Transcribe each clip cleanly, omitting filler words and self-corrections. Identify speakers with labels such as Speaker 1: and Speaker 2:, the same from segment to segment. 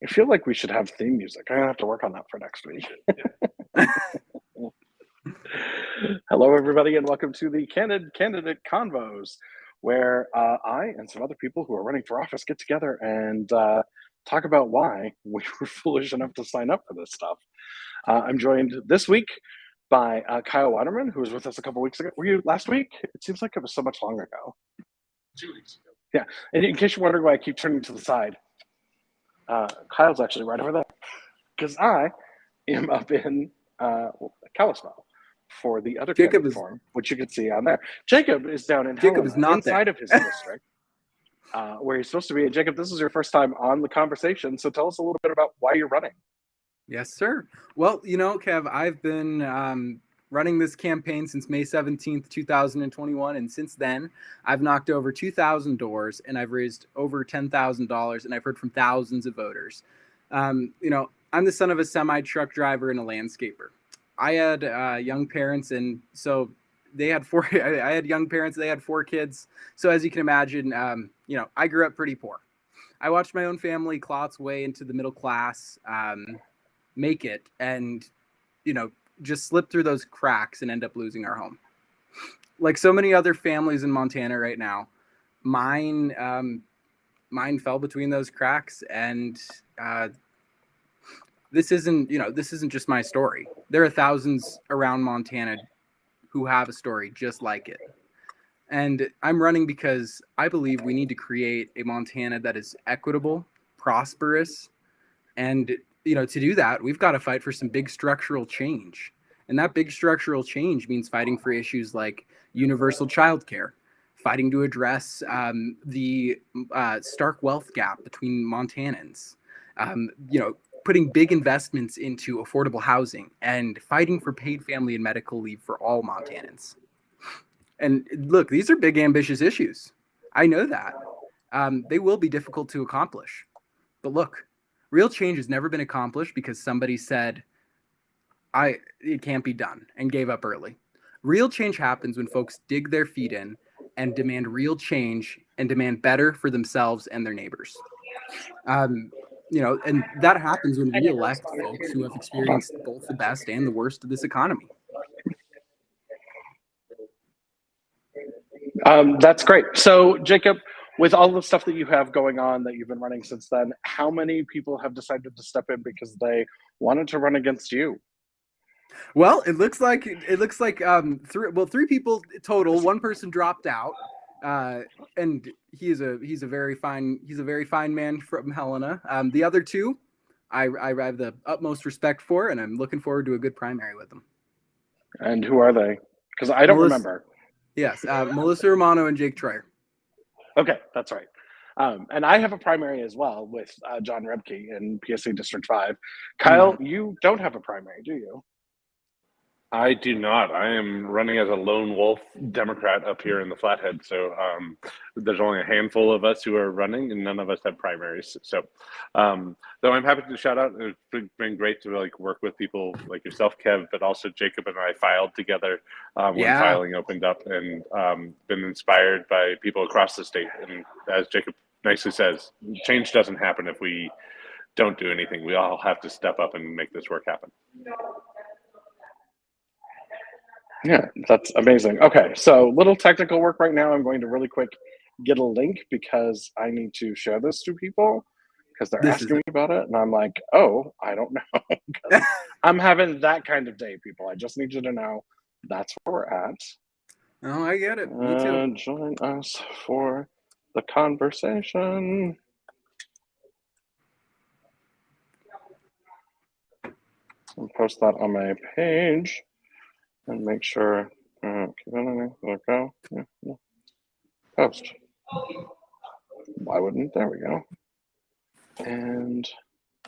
Speaker 1: I feel like we should have theme music. I'm gonna have to work on that for next week. Hello, everybody, and welcome to the Candid Candidate Convos, where I and some other people who are running for office get together and talk about why we were foolish enough to sign up for this stuff. I'm joined this week by Kyle Waterman, who was with us a couple weeks ago. Were you last week? It seems like it was so much longer ago.
Speaker 2: 2 weeks ago.
Speaker 1: Yeah, and in case you're wondering why I keep turning to the side, Kyle's actually right over there, because I am up in Kalispell for the other candidate forum, which you can see on there. Jacob is down in Helena,
Speaker 3: is not
Speaker 1: inside of his district, where he's supposed to be. And Jacob, this is your first time on the conversation, so tell us a little bit about why you're running.
Speaker 3: Yes, sir. Well, Kev, I've been running this campaign since May 17th, 2021. And since then, I've knocked over 2,000 doors and I've raised over $10,000 and I've heard from thousands of voters. I'm the son of a semi-truck driver and a landscaper. I had young parents, and so they had four. I had young parents. They had 4 kids. So as you can imagine, I grew up pretty poor. I watched my own family claw its way into the middle class, make it, and just slip through those cracks and end up losing our home. Like so many other families in Montana right now, mine fell between those cracks, and this isn't just my story. There are thousands around Montana who have a story just like it. And I'm running because I believe we need to create a Montana that is equitable, prosperous, and to do that, we've got to fight for some big structural change. And that big structural change means fighting for issues like universal childcare, fighting to address the stark wealth gap between Montanans, putting big investments into affordable housing, and fighting for paid family and medical leave for all Montanans. And look, these are big, ambitious issues. I know that. They will be difficult to accomplish. But look, real change has never been accomplished because somebody said, it can't be done, and gave up early. Real change happens when folks dig their feet in and demand real change and demand better for themselves and their neighbors. And that happens when we elect folks who have experienced both the best and the worst of this economy.
Speaker 1: That's great. So, Jacob, with all the stuff that you have going on that you've been running since then, how many people have decided to step in because they wanted to run against you?
Speaker 3: Well, it looks like 3 people total. One person dropped out, and he's a very fine man from Helena. The other 2, I have the utmost respect for, and I'm looking forward to a good primary with them.
Speaker 1: And who are they? Because I don't remember.
Speaker 3: Yes, Melissa Romano and Jake Troyer.
Speaker 1: Okay, that's right. And I have a primary as well with John Rebke in PSC District 5. Kyle, you don't have a primary, do you?
Speaker 2: I do not. I am running as a lone wolf Democrat up here in the Flathead. So there's only a handful of us who are running, and none of us have primaries. So though I'm happy to shout out, it's been great to work with people like yourself, Kev, but also Jacob and I filed together when filing opened up, and been inspired by people across the state. And as Jacob nicely says, change doesn't happen if we don't do anything. We all have to step up and make this work happen.
Speaker 1: Yeah, that's amazing. Okay, so little technical work right now. I'm going to really quick get a link because I need to share this to people because they're asking me about it. And I'm like, oh, I don't know. I'm having that kind of day, people. I just need you to know that's where we're at.
Speaker 3: Oh, I get it. Me too.
Speaker 1: Join us for the conversation. I'll post that on my page. And make sure, go. Post. Why wouldn't? There we go. And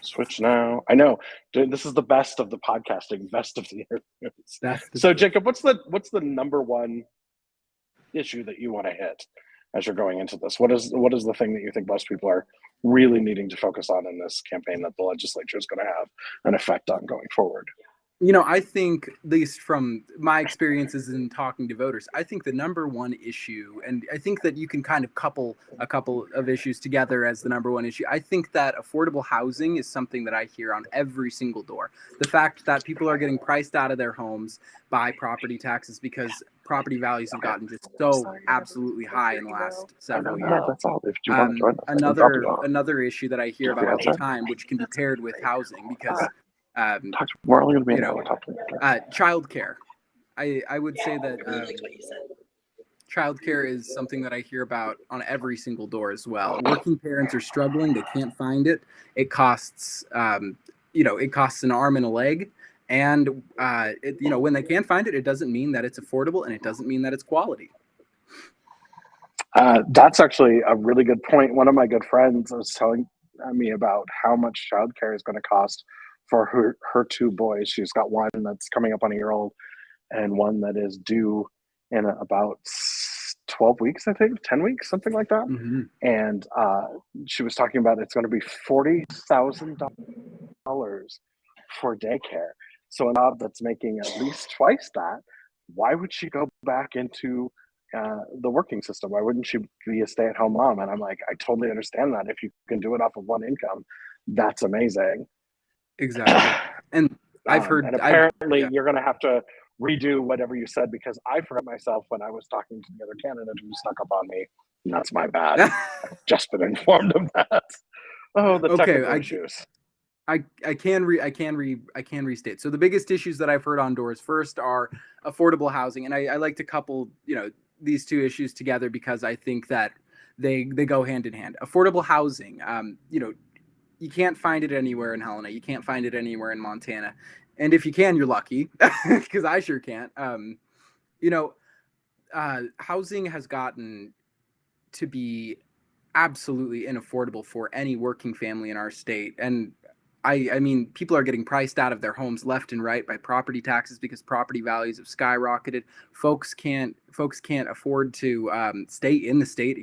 Speaker 1: switch now. I know, this is the best of the podcasting, best of the interviews. So, Jacob, what's the number one issue that you want to hit as you're going into this? What is the thing that you think most people are really needing to focus on in this campaign that the legislature is going to have an effect on going forward?
Speaker 3: I think, at least from my experiences in talking to voters, I think the number one issue, and I think that you can kind of couple a couple of issues together as the number one issue. I think that affordable housing is something that I hear on every single door. The fact that people are getting priced out of their homes by property taxes because property values have gotten just so absolutely high in the last several years.
Speaker 1: That's all. If you want to join us,
Speaker 3: Another issue that I hear about all the time, which can be paired with housing, because
Speaker 1: we're only going to be an hour talking.
Speaker 3: childcare. I would say that childcare is something that I hear about on every single door as well. Working parents are struggling; they can't find it. It costs, it costs an arm and a leg. And when they can find it, it doesn't mean that it's affordable, and it doesn't mean that it's quality.
Speaker 1: That's actually a really good point. One of my good friends was telling me about how much childcare is going to cost for her two boys. She's got one that's coming up on a year old and one that is due in about 12 weeks, I think, 10 weeks, something like that.
Speaker 3: Mm-hmm.
Speaker 1: And she was talking about it's going to be $40,000 for daycare. So a job that's making at least twice that, why would she go back into the working system? Why wouldn't she be a stay-at-home mom? And I'm like, I totally understand that. If you can do it off of one income, that's amazing.
Speaker 3: Exactly. And I've heard,
Speaker 1: and apparently you're going to have to redo whatever you said, because I forgot myself when I was talking to the other candidate who snuck up on me. And that's my bad. I've just been informed of that. Oh, the technical issues.
Speaker 3: I can restate. So the biggest issues that I've heard on doors first are affordable housing, and I like to couple these two issues together because I think that they go hand in hand. Affordable housing, you can't find it anywhere in Helena. You can't find it anywhere in Montana. And if you can, you're lucky, because I sure can't. Housing has gotten to be absolutely unaffordable for any working family in our state. And I mean, people are getting priced out of their homes left and right by property taxes because property values have skyrocketed. Folks can't afford to stay in the state.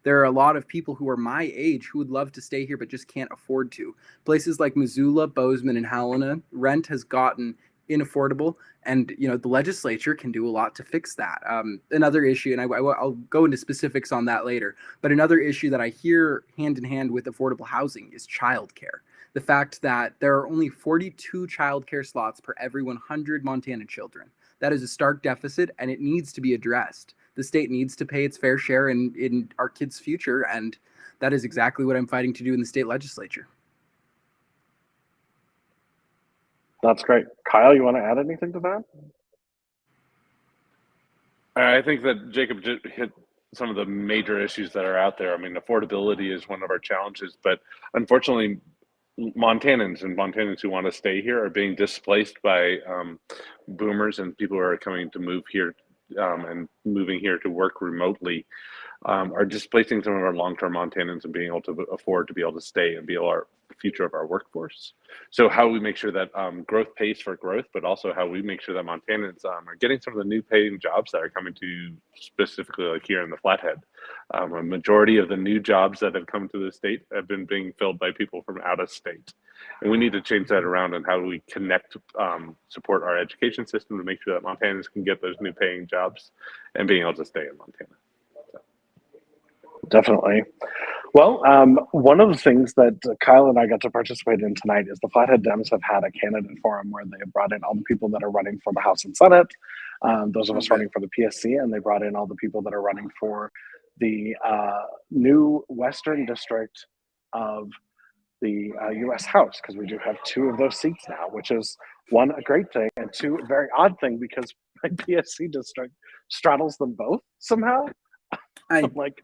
Speaker 3: There are a lot of people who are my age who would love to stay here but just can't afford to. Places like Missoula, Bozeman, and Helena, rent has gotten unaffordable, and the legislature can do a lot to fix that. Another issue, and I'll go into specifics on that later, but another issue that I hear hand in hand with affordable housing is childcare. The fact that there are only 42 childcare slots per every 100 Montana children. That is a stark deficit, and it needs to be addressed. The state needs to pay its fair share in our kids' future, and that is exactly what I'm fighting to do in the state legislature.
Speaker 1: That's great. Kyle, you want to add anything to that?
Speaker 2: I think that Jacob just hit some of the major issues that are out there. I mean, affordability is one of our challenges, but unfortunately, Montanans who want to stay here are being displaced by boomers and people who are coming to move here and moving here to work remotely, are displacing some of our long-term Montanans and being able to afford to be able to stay and be our future of our workforce. So how we make sure that growth pays for growth, but also how we make sure that Montanans are getting some of the new paying jobs that are coming to specifically like here in the Flathead. A majority of the new jobs that have come to the state have been being filled by people from out of state. And we need to change that around and how we connect, support our education system to make sure that Montanans can get those new paying jobs and being able to stay in Montana.
Speaker 1: Definitely. Well, one of the things that Kyle and I got to participate in tonight is the Flathead Dems have had a candidate forum where they have brought in all the people that are running for the House and Senate, those of us running for the PSC, and they brought in all the people that are running for the new Western District of the U.S. House, because we do have two of those seats now, which is one, a great thing, and two, a very odd thing because my PSC district straddles them both somehow. I'm like,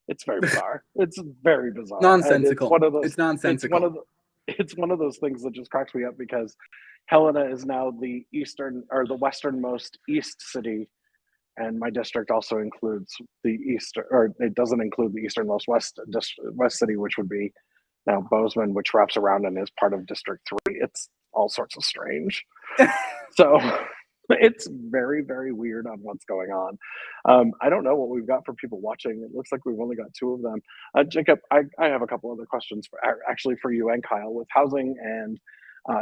Speaker 1: it's very bizarre. It's very bizarre.
Speaker 3: Nonsensical.
Speaker 1: It's nonsensical. It's one of those things that just cracks me up because Helena is now the westernmost east city, and my district also includes it doesn't include the easternmost west city, which would be now Bozeman, which wraps around and is part of District 3. It's all sorts of strange. So it's very, very weird on what's going on. I don't know what we've got for people watching. It looks like we've only got two of them. Jacob, I have a couple other questions for you and Kyle with housing and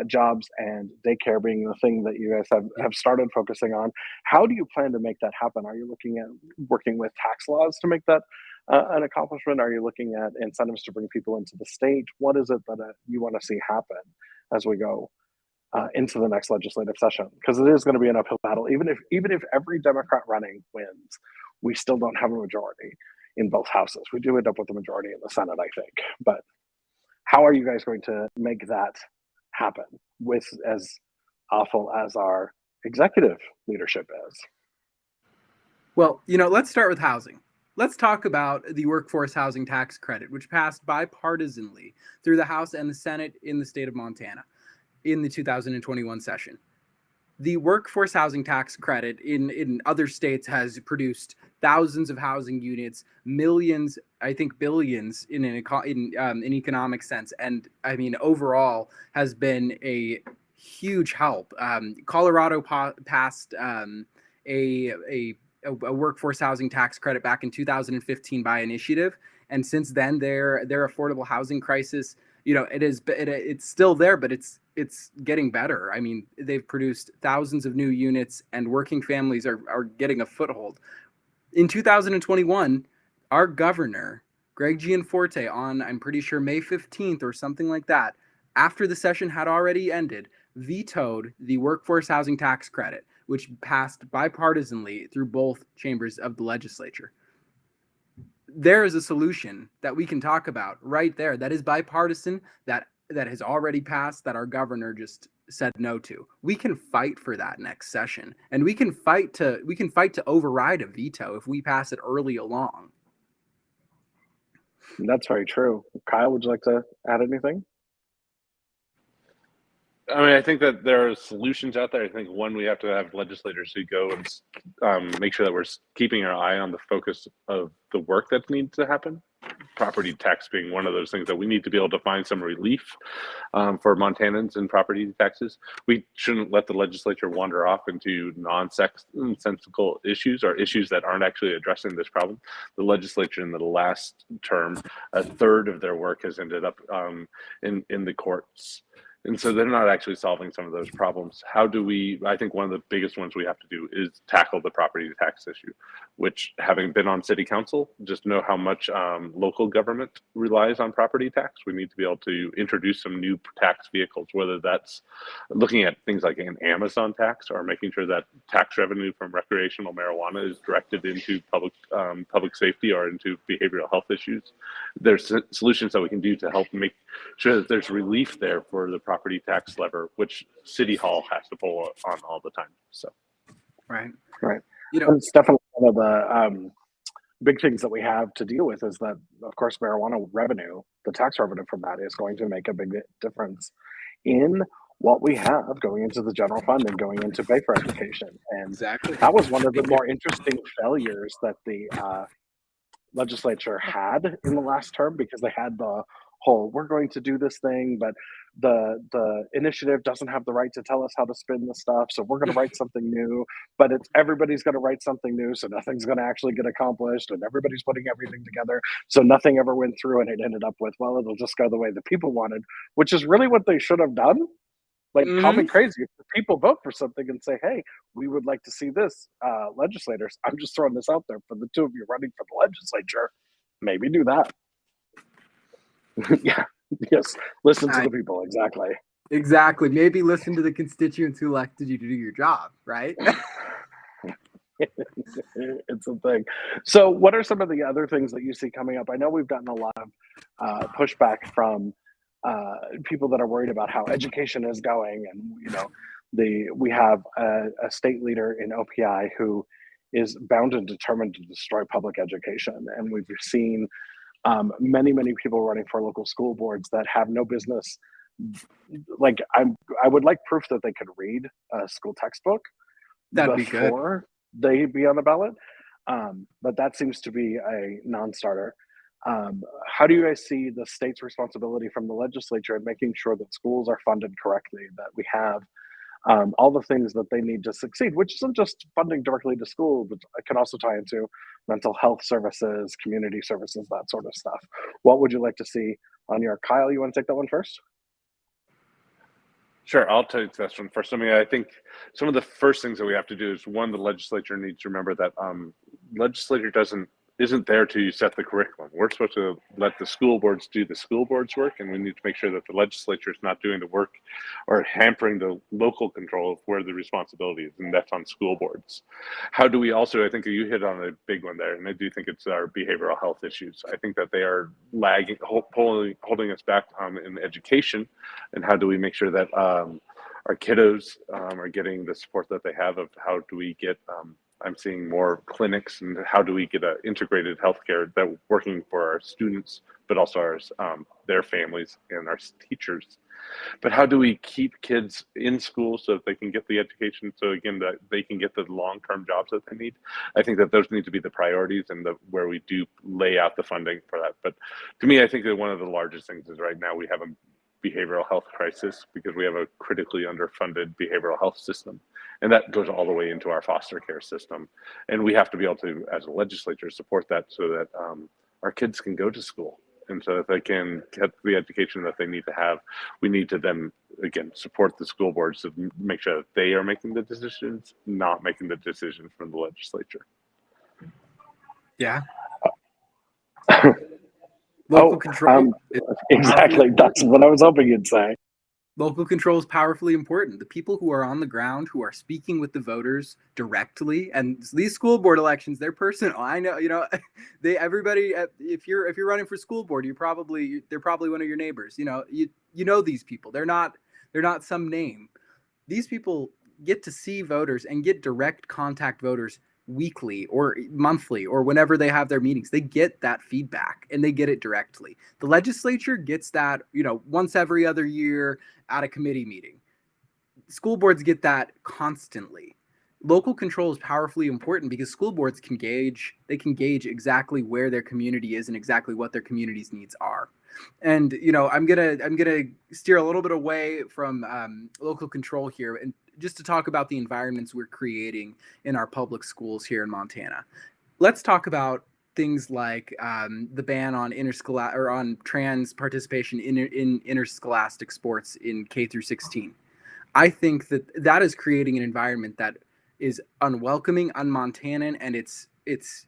Speaker 1: jobs and daycare being the thing that you guys have started focusing on. How do you plan to make that happen? Are you looking at working with tax laws to make that an accomplishment? Are you looking at incentives to bring people into the state? What is it that you want to see happen as we go into the next legislative session? Because it is going to be an uphill battle. Even if every Democrat running wins, we still don't have a majority in both houses. We do end up with a majority in the Senate, I think. But how are you guys going to make that happen with as awful as our executive leadership is?
Speaker 3: Well, let's start with housing. Let's talk about the workforce housing tax credit, which passed bipartisanly through the House and the Senate in the state of Montana in the 2021 session. The workforce housing tax credit in other states has produced thousands of housing units, millions, I think billions in an economic sense, and I mean overall has been a huge help. Colorado passed a workforce housing tax credit back in 2015 by initiative, and since then their affordable housing crisis, it's still there, but it's getting better. I mean, they've produced thousands of new units, and working families are getting a foothold. In 2021, our governor, Greg Gianforte, on I'm pretty sure May 15th or something like that, after the session had already ended, vetoed the workforce housing tax credit, which passed bipartisanly through both chambers of the legislature. There is a solution that we can talk about right there that is bipartisan, that has already passed, that our governor just said no to. We can fight for that next session, and we can fight to override a veto if we pass it early along.
Speaker 1: That's very true. Kyle, would you like to add anything?
Speaker 2: I mean, I think that there are solutions out there. I think one, we have to have legislators who go and make sure that we're keeping our eye on the focus of the work that needs to happen. Property tax being one of those things that we need to be able to find some relief for Montanans in property taxes. We shouldn't let the legislature wander off into nonsensical issues or issues that aren't actually addressing this problem. The legislature in the last term, a third of their work has ended up in the courts. And so they're not actually solving some of those problems. I think one of the biggest ones we have to do is tackle the property tax issue, which, having been on city council, just know how much local government relies on property tax. We need to be able to introduce some new tax vehicles, whether that's looking at things like an Amazon tax or making sure that tax revenue from recreational marijuana is directed into public safety or into behavioral health issues. There's solutions that we can do to help make sure that there's relief there for the property tax lever, which City Hall has to pull on all the time. So,
Speaker 1: right. It's definitely one of the big things that we have to deal with is that, of course, marijuana revenue, the tax revenue from that, is going to make a big difference in what we have going into the general fund and going into pay for education. And
Speaker 3: exactly,
Speaker 1: that was one of the more interesting failures that the legislature had in the last term, because they had the whole, we're going to do this thing, but the initiative doesn't have the right to tell us how to spin the stuff, so we're going to write something new, but everybody's going to write something new, so nothing's going to actually get accomplished, and everybody's putting everything together, so nothing ever went through, and it ended up with, well, it'll just go the way the people wanted, which is really what they should have done. Like, call me crazy if the people vote for something and say, hey, we would like to see this, legislators, I'm just throwing this out there for the two of you running for the legislature, maybe do that. Yeah. Yes. Listen to the people. Exactly.
Speaker 3: Maybe listen to the constituents who elected you to do your job, right?
Speaker 1: It's a thing. So what are some of the other things that you see coming up? I know we've gotten a lot of pushback from people that are worried about how education is going. And, we have a state leader in OPI who is bound and determined to destroy public education. And we've seen many people running for local school boards that have no business. Like, I would like proof that they could read a school textbook before they be on the ballot, but that seems to be a non-starter. How do you guys see the state's responsibility from the legislature in making sure that schools are funded correctly, that we have all the things that they need to succeed, which isn't just funding directly to school, but it can also tie into mental health services, community services, that sort of stuff. What would you like to see on your— Kyle, you want to take that one first?
Speaker 2: Sure, I'll take this one first. I mean, I think some of the first things that we have to do is one, the legislature needs to remember that legislature isn't there to set the curriculum. We're supposed to let the school boards do the school boards work, and we need to make sure that the legislature is not doing the work or hampering the local control of where the responsibility is, and that's on school boards. How do we also? I think you hit on a big one there, and I do think it's our behavioral health issues. I think that they are lagging, holding us back in education, and how do we make sure that our kiddos are getting the support that they have? Of how do we get I'm seeing more clinics, and how do we get an integrated healthcare that working for our students, but also their families and our teachers. But how do we keep kids in school so that they can get the education? So again, that they can get the long-term jobs that they need. I think that those need to be the priorities and where we do lay out the funding for that. But to me, I think that one of the largest things is right now we have a behavioral health crisis because we have a critically underfunded behavioral health system. And that goes all the way into our foster care system. And we have to be able to, as a legislature, support that so that our kids can go to school. And so that they can get the education that they need to have. We need to then, again, support the school boards to make sure that they are making the decisions, not making the decisions from the legislature.
Speaker 3: Yeah. Local control.
Speaker 1: Exactly. That's what I was hoping you'd say.
Speaker 3: Local control is powerfully important. The people who are on the ground, who are speaking with the voters directly, and these school board elections, they're personal. I know, everybody. If you're running for school board, they're probably one of your neighbors. You know these people. They're not some name. These people get to see voters and get direct contact voters weekly or monthly or whenever they have their meetings. They get that feedback and they get it directly. The legislature gets that, once every other year at a committee meeting. School boards get that constantly. Local control is powerfully important because school boards can gauge exactly where their community is and exactly what their community's needs are. And I'm gonna steer a little bit away from local control here, and just to talk about the environments we're creating in our public schools here in Montana. Let's talk about things like the ban on on trans participation in interscholastic sports in K through 16. I think that is creating an environment that is unwelcoming, un-Montanan, and it's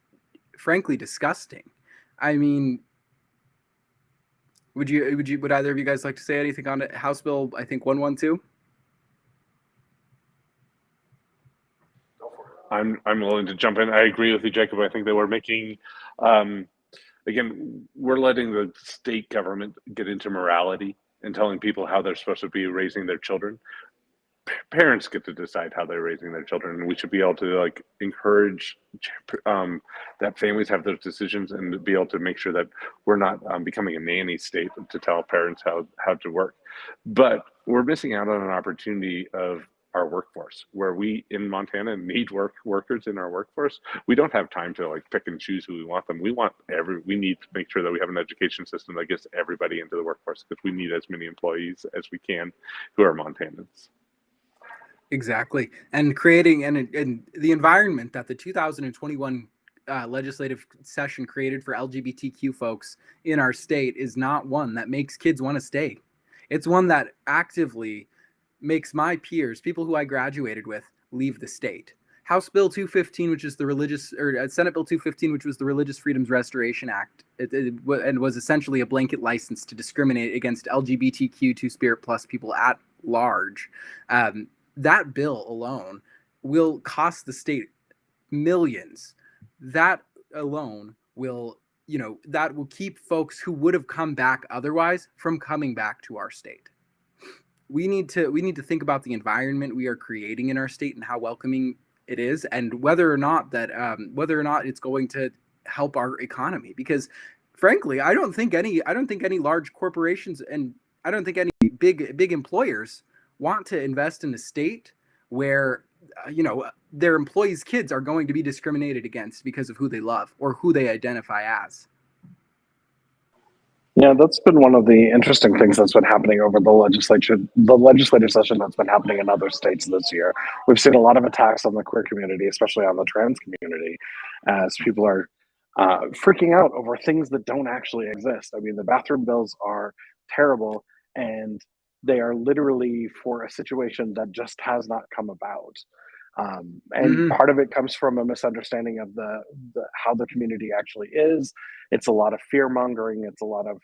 Speaker 3: frankly disgusting. I mean, would either of you guys like to say anything on it? House Bill, I think 112.
Speaker 2: I'm willing to jump in. I agree with you, Jacob. I think that we're making, again, we're letting the state government get into morality and telling people how they're supposed to be raising their children. Parents get to decide how they're raising their children, and we should be able to encourage that families have those decisions and to be able to make sure that we're not becoming a nanny state to tell parents how to work. But we're missing out on an opportunity of our workforce, where we in Montana need workers in our workforce. We don't have time to pick and choose who we want them. We need to make sure that we have an education system that gets everybody into the workforce, because we need as many employees as we can who are Montanans.
Speaker 3: Exactly. And creating and the environment that the 2021 legislative session created for LGBTQ folks in our state is not one that makes kids want to stay. It's one that actively makes my peers, people who I graduated with, leave the state. House Bill 215, which is the Senate Bill 215, which was the Religious Freedoms Restoration Act, and was essentially a blanket license to discriminate against LGBTQ Two-Spirit plus people at large. That bill alone will cost the state millions. That alone will, that will keep folks who would have come back otherwise from coming back to our state. We need to think about the environment we are creating in our state and how welcoming it is, and whether or not it's going to help our economy. Because frankly, I don't think any large corporations, and I don't think any big employers want to invest in a state where their employees' kids are going to be discriminated against because of who they love or who they identify as.
Speaker 1: Yeah, that's been one of the interesting things that's been happening over the legislative session that's been happening in other states this year. We've seen a lot of attacks on the queer community, especially on the trans community, as people are freaking out over things that don't actually exist. I mean, the bathroom bills are terrible, and They are literally for a situation that just has not come about. And part of it comes from a misunderstanding of the how the community actually is. It's a lot of fear mongering. It's a lot of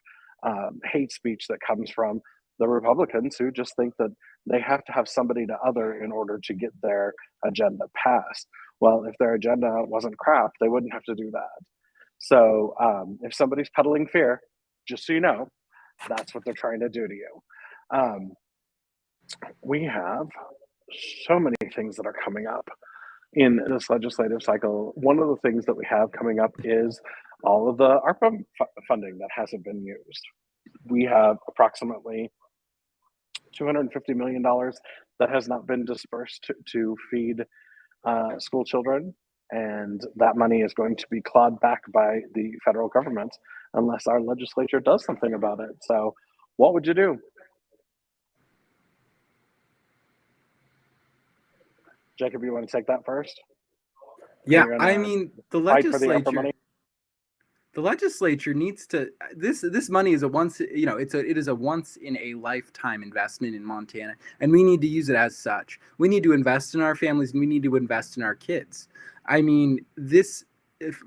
Speaker 1: hate speech that comes from the Republicans, who just think that they have to have somebody to other in order to get their agenda passed. Well, if their agenda wasn't crap, they wouldn't have to do that. So if somebody's peddling fear, just so you know, that's what they're trying to do to you. We have so many things that are coming up in this legislative cycle. One of the things that we have coming up is all of the ARPA funding that hasn't been used. We have approximately $250 million that has not been dispersed to feed school children. And that money is going to be clawed back by the federal government unless our legislature does something about it. So what would you do? Jacob, you want to take that first?
Speaker 3: Yeah, I mean, the
Speaker 1: legislature
Speaker 3: needs to. This money is it is a once in a lifetime investment in Montana, and we need to use it as such. We need to invest in our families, and we need to invest in our kids. I mean,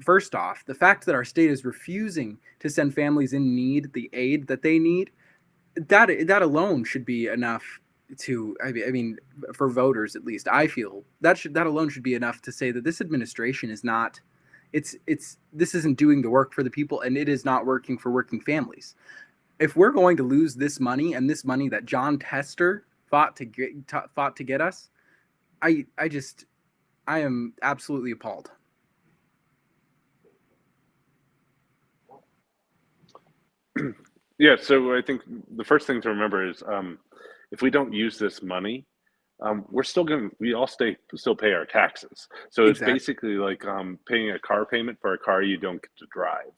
Speaker 3: first off, the fact that our state is refusing to send families in need the aid that they need, that alone should be enough to, I mean, for voters at least, I feel that alone should be enough to say that this administration is not, this isn't doing the work for the people, and it is not working for working families. If we're going to lose this money, and this money that John Tester fought to get us, I am absolutely appalled.
Speaker 2: Yeah, so I think the first thing to remember is if we don't use this money, we all still pay our taxes. So it's basically like paying a car payment for a car you don't get to drive.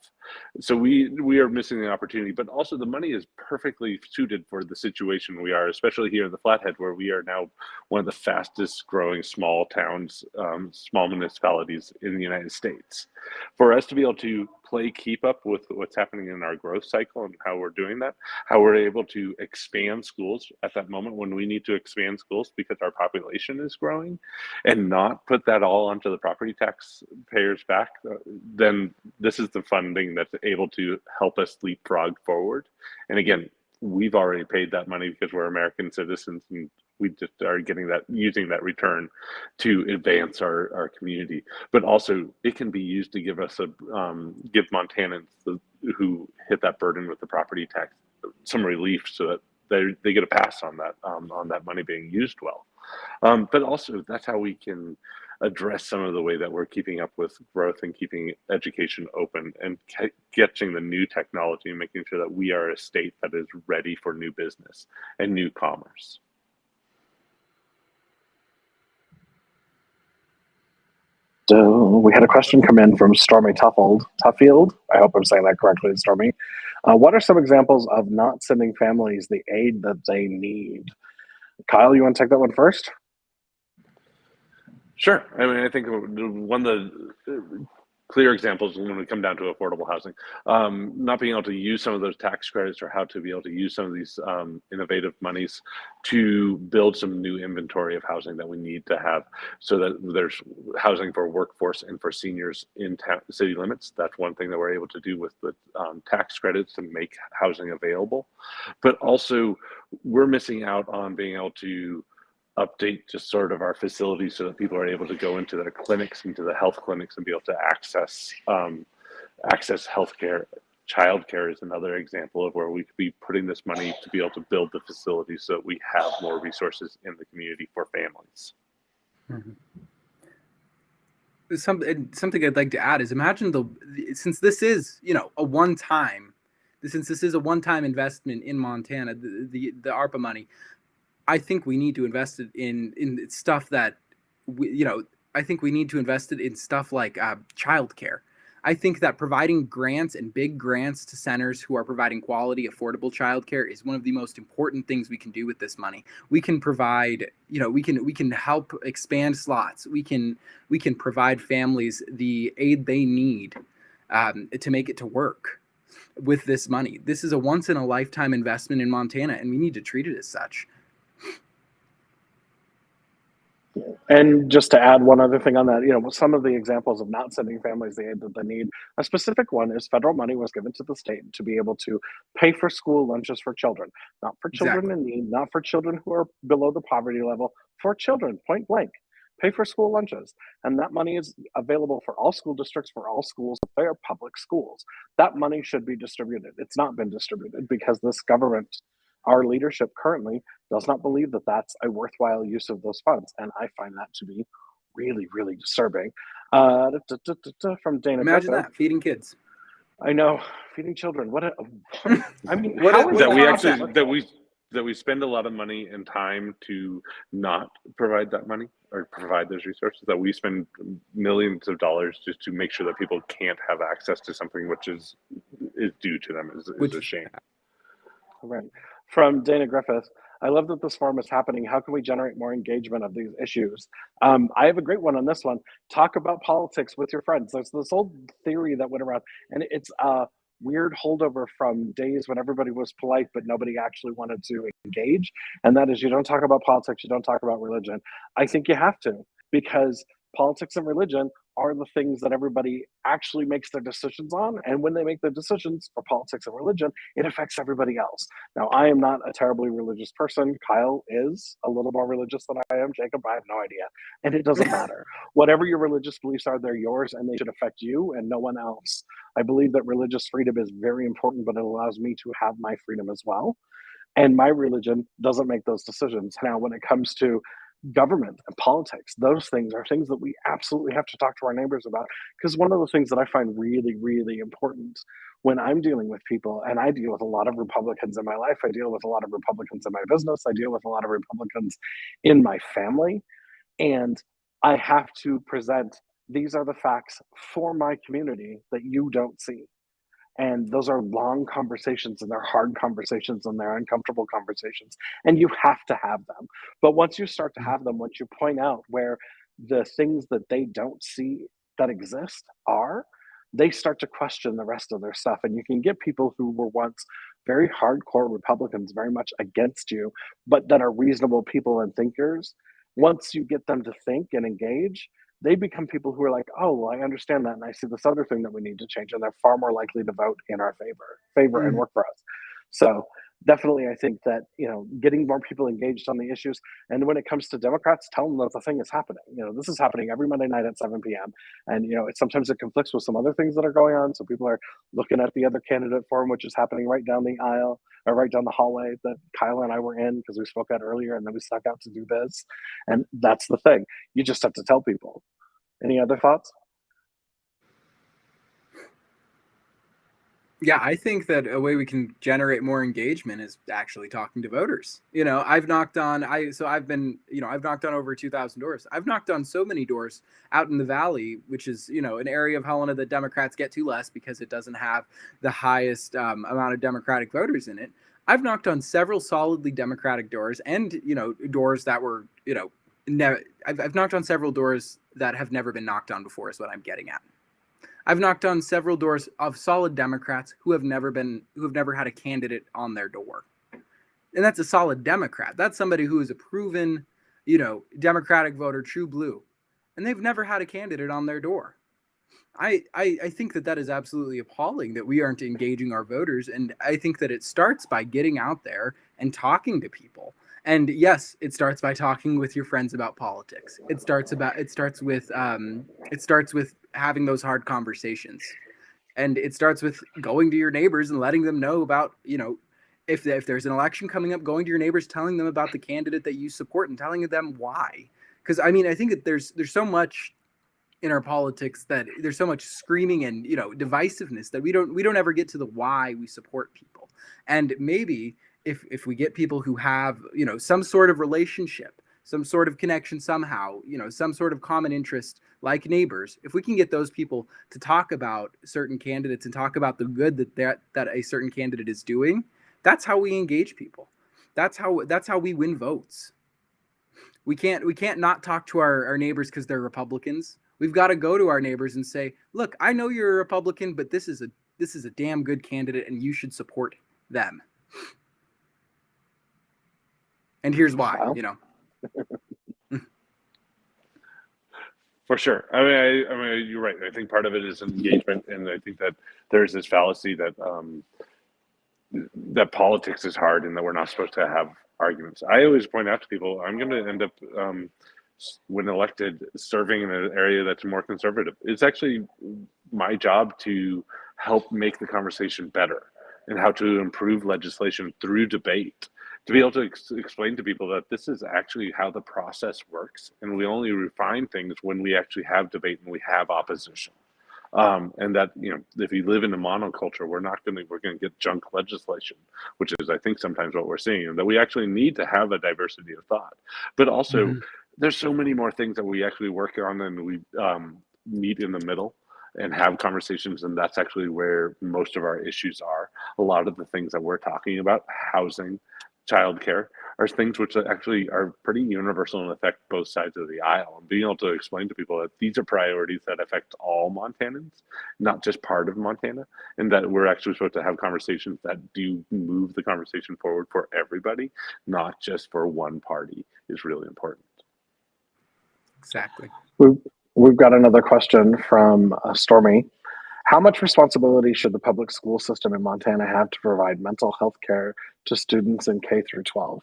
Speaker 2: So we are missing the opportunity, but also the money is perfectly suited for the situation we are, especially here in the Flathead, where we are now one of the fastest growing small towns, small municipalities in the United States. For us to be able to keep up with what's happening in our growth cycle and how we're doing that, how we're able to expand schools at that moment when we need to expand schools because our population is growing, and not put that all onto the property taxpayers back, then this is the funding that's able to help us leapfrog forward. And again, we've already paid that money because we're American citizens, and we just are using that return to advance our community. But also, it can be used to give Montanans who hit that burden with the property tax some relief, so that they get a pass on that money being used well. But also, that's how we can address some of the way that we're keeping up with growth and keeping education open and catching the new technology and making sure that we are a state that is ready for new business and new commerce.
Speaker 1: So we had a question come in from Stormy Tuffield. I hope I'm saying that correctly, Stormy. What are some examples of not sending families the aid that they need? Kyle, you want to take that one first?
Speaker 2: Sure. I mean, I think one of the clear examples when we come down to affordable housing, not being able to use some of those tax credits, or how to be able to use some of these innovative monies to build some new inventory of housing that we need to have, so that there's housing for workforce and for seniors in city limits. That's one thing that we're able to do with the tax credits to make housing available. But also, we're missing out on being able to update just sort of our facilities so that people are able to go into their clinics, into the health clinics, and be able to access healthcare. Childcare is another example of where we could be putting this money to be able to build the facilities so that we have more resources in the community for families.
Speaker 3: Mm-hmm. Something I'd like to add is, imagine since this is a one-time investment in Montana, the ARPA money, I think we need to invest it in stuff that I think we need to invest it in stuff like childcare. I think that providing grants and big grants to centers who are providing quality, affordable childcare is one of the most important things we can do with this money. We can provide, we can help expand slots. We can provide families the aid they need to make it to work. with this money. This is a once in a lifetime investment in Montana, and we need to treat it as such.
Speaker 1: And just to add one other thing on that, some of the examples of not sending families the aid that they need, a specific one is federal money was given to the state to be able to pay for school lunches for children, not for children in need, not for children who are below the poverty level, for children, point blank. Pay for school lunches. And that money is available for all school districts, for all schools, if they are public schools. That money should be distributed. It's not been distributed because this government, our leadership currently, does not believe that that's a worthwhile use of those funds. And I find that to be really, really disturbing. From Dana
Speaker 3: Imagine
Speaker 1: Griffith,
Speaker 3: that, feeding kids.
Speaker 1: I know, feeding children. I mean,
Speaker 2: that we spend a lot of money and time to not provide that money or provide those resources, that we spend millions of dollars just to make sure that people can't have access to something which is due to them is a shame.
Speaker 1: Right. From Dana Griffith, I love that this forum is happening. How can we generate more engagement of these issues? I have a great one on this one. Talk about politics with your friends. There's this old theory that went around, and it's a weird holdover from days when everybody was polite, but nobody actually wanted to engage. And that is, you don't talk about politics, you don't talk about religion. I think you have to, because politics and religion are the things that everybody actually makes their decisions on. And when they make their decisions for politics and religion, it affects everybody else. Now, I am not a terribly religious person. Kyle is a little more religious than I am. Jacob, I have no idea. And it doesn't matter. Whatever your religious beliefs are, they're yours, and they should affect you and no one else. I believe that religious freedom is very important, but it allows me to have my freedom as well. And my religion doesn't make those decisions. Now, when it comes to government and politics, those things are things that we absolutely have to talk to our neighbors about. Because one of the things that I find really, really important when I'm dealing with people, and I deal with a lot of Republicans in my life, I deal with a lot of Republicans in my business, I deal with a lot of Republicans in my family, and I have to present, these are the facts for my community that you don't see. And those are long conversations, and they're hard conversations, and they're uncomfortable conversations. And you have to have them. But once you start to have them, once you point out where the things that they don't see that exist are, they start to question the rest of their stuff. And you can get people who were once very hardcore Republicans, very much against you, but that are reasonable people and thinkers. Once you get them to think and engage, they become people who are like, oh, well, I understand that, and I see this other thing that we need to change, and they're far more likely to vote in our favor and work for us. So definitely, I think that, getting more people engaged on the issues, and when it comes to Democrats, tell them that the thing is happening. This is happening every Monday night at 7 p.m. And, sometimes it conflicts with some other things that are going on. So people are looking at the other candidate forum, which is happening right down the aisle, or right down the hallway that Kyle and I were in, because we spoke at earlier, and then we stuck out to do this. And that's the thing. You just have to tell people. Any other thoughts?
Speaker 3: Yeah, I think that a way we can generate more engagement is actually talking to voters. I've knocked on I've knocked on over 2,000 doors. I've knocked on so many doors out in the Valley, which is, an area of Helena that Democrats get to less because it doesn't have the highest amount of Democratic voters in it. I've knocked on several solidly Democratic doors, and, doors that were, I've knocked on several doors that have never been knocked on before, is what I'm getting at. I've knocked on several doors of solid Democrats who have never had a candidate on their door. And that's a solid Democrat. That's somebody who is a proven, Democratic voter, true blue. And they've never had a candidate on their door. I think that is absolutely appalling that we aren't engaging our voters. And I think that it starts by getting out there and talking to people. And yes, it starts by talking with your friends about politics. It starts with having those hard conversations. And it starts with going to your neighbors and letting them know about, if there's an election coming up, going to your neighbors, telling them about the candidate that you support and telling them why. Because I think that there's so much in our politics that there's so much screaming and, divisiveness that we don't ever get to the why we support people. And maybe if we get people who have, some sort of relationship, some sort of connection somehow, some sort of common interest like neighbors, if we can get those people to talk about certain candidates and talk about the good that a certain candidate is doing, that's how we engage people. That's how we win votes. We can't not talk to our neighbors because they're Republicans. We've got to go to our neighbors and say, look, I know you're a Republican, but this is this is a damn good candidate and you should support them. And here's why,
Speaker 1: Wow.
Speaker 3: you know.
Speaker 2: For sure. I mean, you're right. I think part of it is engagement, and I think that there's this fallacy that that politics is hard and that we're not supposed to have arguments. I always point out to people, I'm going to end up, when elected, serving in an area that's more conservative. It's actually my job to help make the conversation better and how to improve legislation through debate, to be able to explain to people that this is actually how the process works, and we only refine things when we actually have debate and we have opposition. And that, you know, if you live in a monoculture, we're going to get junk legislation, which is, I think, sometimes what we're seeing, and that we actually need to have a diversity of thought. But also, there's so many more things that we actually work on, and we meet in the middle and have conversations, and that's actually where most of our issues are. A lot of the things that we're talking about, housing, childcare, are things which actually are pretty universal and affect both sides of the aisle. And being able to explain to people that these are priorities that affect all Montanans, not just part of Montana, and that we're actually supposed to have conversations that do move the conversation forward for everybody, not just for one party, is really important.
Speaker 3: Exactly.
Speaker 1: We've got another question from Stormy. How much responsibility should the public school system in Montana have to provide mental health care to students in K through 12?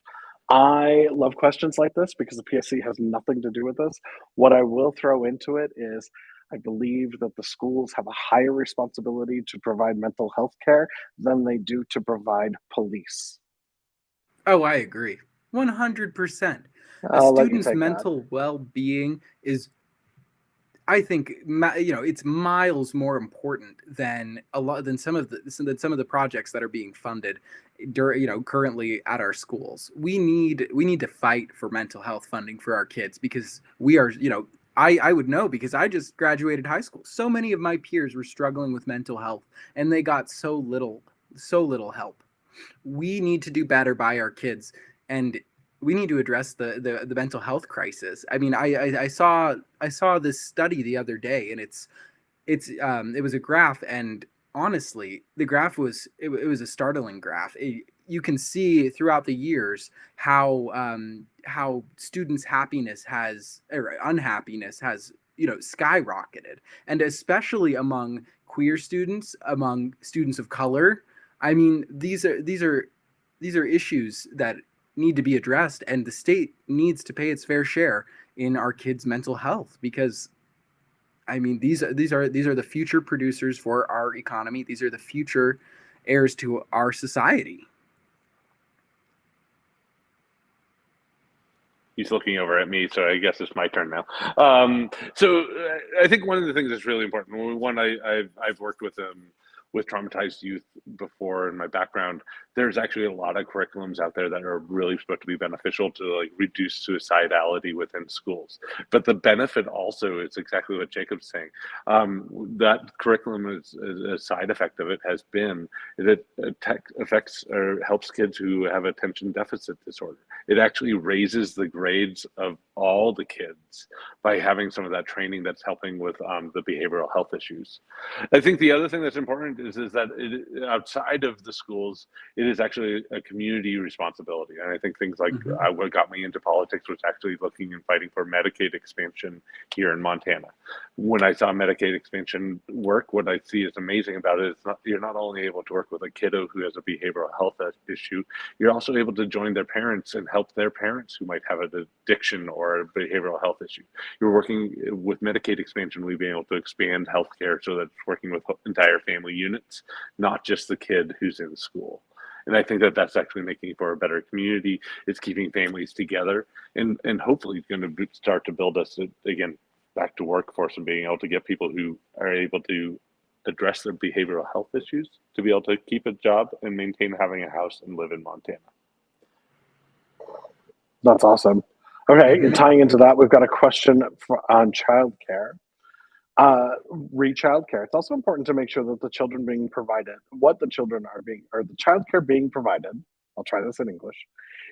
Speaker 1: I love questions like this because the PSC has nothing to do with this. What I will throw into it is I believe that the schools have a higher responsibility to provide mental health care than they do to provide police.
Speaker 3: Oh, I agree. 100%. A
Speaker 1: I'll let you
Speaker 3: student's
Speaker 1: take that.
Speaker 3: mental well-being is, I think, you know, it's miles more important than some of the projects that are being funded during, you know, currently at our schools. We need to fight for mental health funding for our kids, because we are, you know, I would know because I just graduated high school. So many of my peers were struggling with mental health, and they got so little help. We need to do better by our kids, and we need to address the mental health crisis. I mean, I saw this study the other day, and it was a graph, and honestly, the graph was it was a startling graph. You can see throughout the years how students' happiness or unhappiness has, you know, skyrocketed, and especially among queer students, among students of color. I mean, these are issues that need to be addressed, and the state needs to pay its fair share in our kids' mental health, because I mean, these are the future producers for our economy. These are the future heirs to our society.
Speaker 2: He's looking over at me, so I guess it's my turn now. So I think one of the things that's really important. One, I've worked with traumatized youth before in my background. There's actually a lot of curriculums out there that are really supposed to be beneficial to like reduce suicidality within schools. But the benefit also is exactly what Jacob's saying. That curriculum is a side effect of it has been that it affects or helps kids who have attention deficit disorder. It actually raises the grades of all the kids by having some of that training that's helping with the behavioral health issues. I think the other thing that's important is that outside of the schools, it is actually a community responsibility. And I think things like what got me into politics was actually looking and fighting for Medicaid expansion here in Montana. When I saw Medicaid expansion work, what I see is amazing about it is you're not only able to work with a kiddo who has a behavioral health issue, you're also able to join their parents and help their parents who might have an addiction or a behavioral health issue. You're working with Medicaid expansion, we've been able to expand healthcare so that it's working with entire family units, not just the kid who's in school. And I think that that's actually making for a better community. It's keeping families together, and hopefully going to start to build us again back to workforce and being able to get people who are able to address their behavioral health issues to be able to keep a job and maintain having a house and live in Montana.
Speaker 1: That's awesome. Okay, and tying into that, we've got a question on childcare. Re childcare. It's also important to make sure that the children being provided, what the children are being, or the childcare being provided, I'll try this in English,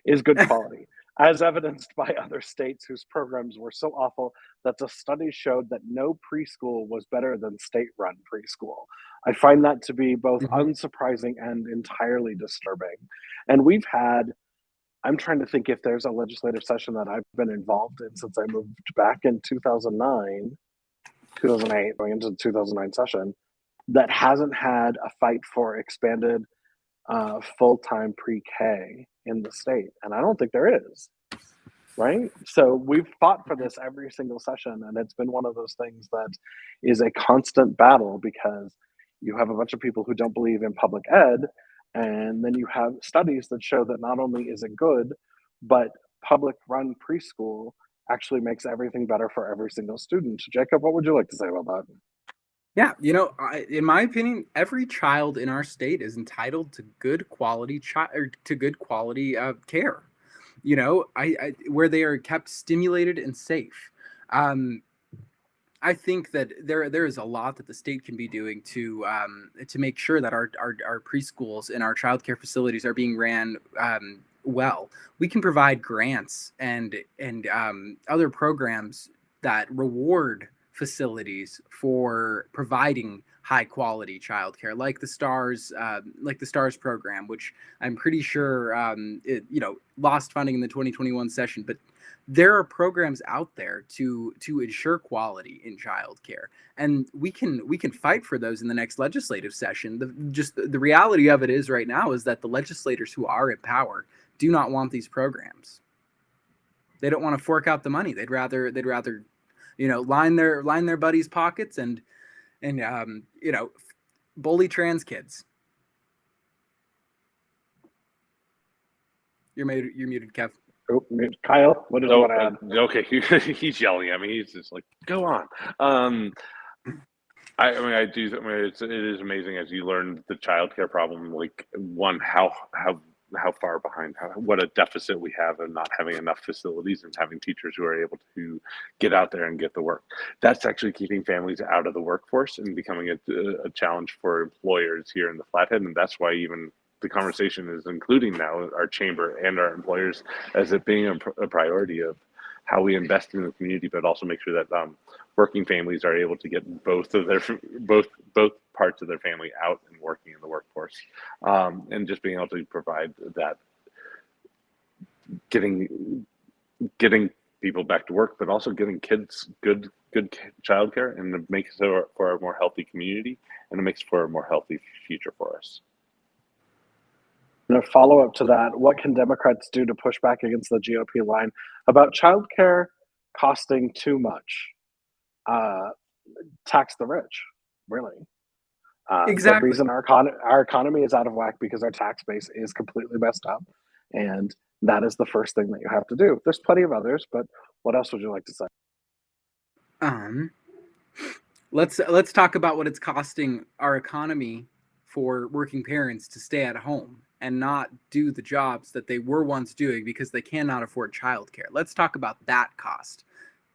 Speaker 1: is good quality. as evidenced by other states whose programs were so awful that the study showed that no preschool was better than state-run preschool. I find that to be both unsurprising and entirely disturbing. And we've had, I'm trying to think if there's a legislative session that I've been involved in since I moved back in 2008, going into the 2009 session, that hasn't had a fight for expanded full-time pre-K in the state. And I don't think there is, right? So we've fought for this every single session, and it's been one of those things that is a constant battle because you have a bunch of people who don't believe in public ed, and then you have studies that show that not only is it good, but public-run preschool actually makes everything better for every single student. Jacob, what would you like to say about that?
Speaker 3: Yeah, in my opinion, every child in our state is entitled to good quality care. Where they are kept stimulated and safe. I think that there is a lot that the state can be doing to make sure that our preschools and our childcare facilities are being ran well. We can provide grants and other programs that reward facilities for providing high quality childcare, like the STARS program, which I'm pretty sure lost funding in the 2021 session, but there are programs out there to ensure quality in childcare, and we can fight for those in the next legislative session. The reality of it is right now is that the legislators who are in power do not want these programs. They don't want to fork out the money. They'd rather line their buddies' pockets and bully trans kids. You're muted, Kev.
Speaker 1: Oh, Kyle, what did you want to add?
Speaker 2: Okay, he's yelling at me. He's just like, go on. It is amazing as you learn the childcare problem. Like, one, how far behind, what a deficit we have in not having enough facilities and having teachers who are able to get out there and get the work. That's actually keeping families out of the workforce and becoming a challenge for employers here in the Flathead. And that's why even the conversation is including now our chamber and our employers as it being a priority of how we invest in the community, but also make sure that working families are able to get both parts of their family out and working in the workforce, and just being able to provide that, getting people back to work, but also getting kids good childcare, and it makes it for a more healthy community, and it makes for a more healthy future for us.
Speaker 1: And a follow-up to that, what can Democrats do to push back against the GOP line about childcare costing too much? Tax the rich, really.
Speaker 3: Exactly.
Speaker 1: The reason our economy is out of whack because our tax base is completely messed up, and that is the first thing that you have to do. There's plenty of others, but what else would you like to say?
Speaker 3: Let's talk about what it's costing our economy for working parents to stay at home and not do the jobs that they were once doing because they cannot afford childcare. Let's talk about that cost.